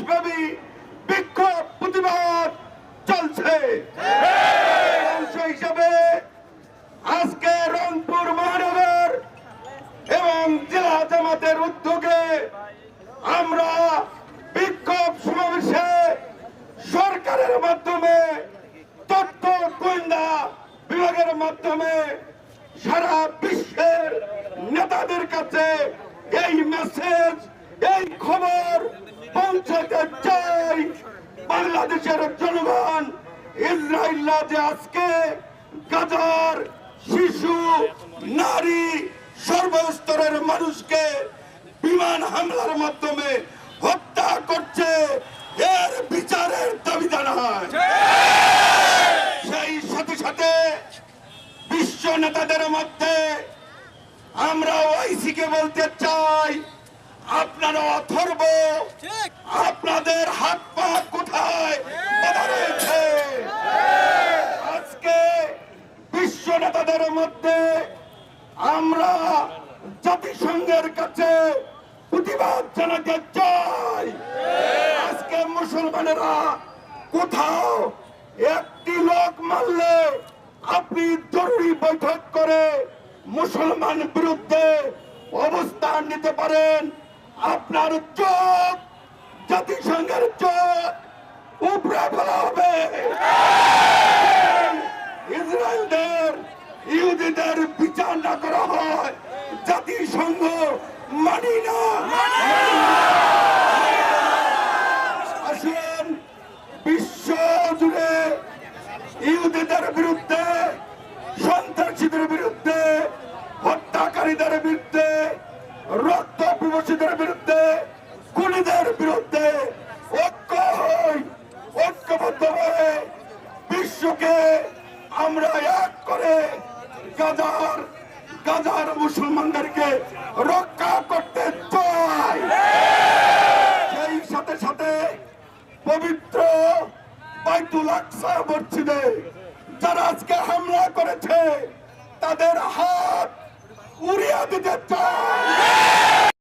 দেশব্যাপী বিক্ষোভ প্রতিবাদ চলছে। অংশ হিসাবে আজকে রংপুর মহানগর এবং জেলা জামাতের উদ্যোগে আমরা বিক্ষোভ সমাবেশে সরকারের মাধ্যমে তথ্য গোয়েন্দা বিভাগের মাধ্যমে সারা বিশ্বের নেতাদের কাছে এই মেসেজ, এই খবর পৌঁছাতে চাই। বাংলাদেশের জনগণ ইসরায়েল যে আজকে গাজার শিশু, নারী, সর্বস্তরের মানুষকে বিমান হামলার মাধ্যমে হত্যা করছে, এর বিচারের দাবি জানায়। সেই সাথে সাথে বিশ্ব নেতাদের মধ্যে আমরা ওআইসি কে বলতে চাই, আপনারা অথর্ব, আপনাদের হাত পা কোথায় বাধা রয়েছে? আজকে বিশ্ব নেতাদের মধ্যে আমরা জাতিসংঘের কাছে প্রতিবাদ জানাতে চাই। আজকে মুসলমানেরা কোথাও একটি লোক মারলে আপনি জরুরি বৈঠক করে মুসলমান বিরুদ্ধে অবস্থান নিতে পারেন। আপনার চোখ, জাতিসংঘের চোখ উপরে ফেলা হবে। ইসরায়েলদের, ইহুদিদের বিচার না করা হয়, জাতিসংঘ মানি না। আসুন বিশ্ব জুড়ে ইহুদিদের বিরুদ্ধে, সন্ত্রাসীদের বিরুদ্ধে, হত্যাকারীদের বিরুদ্ধে, রক্ত পিপাসীদের বিরুদ্ধে, খুনিদের বিরুদ্ধে ঐক্য হই, ঐক্যবদ্ধ হয়ে বিশ্বকে আমরা এক করে গাজার মুসলমানদেরকে রক্ষা করতে চাই। সেই সাথে সাথে পবিত্র বাইতুল আকসা মসজিদে যারা আজকে হামলা করেছে তাদের হাত উড়িয়ে দিতে চাই।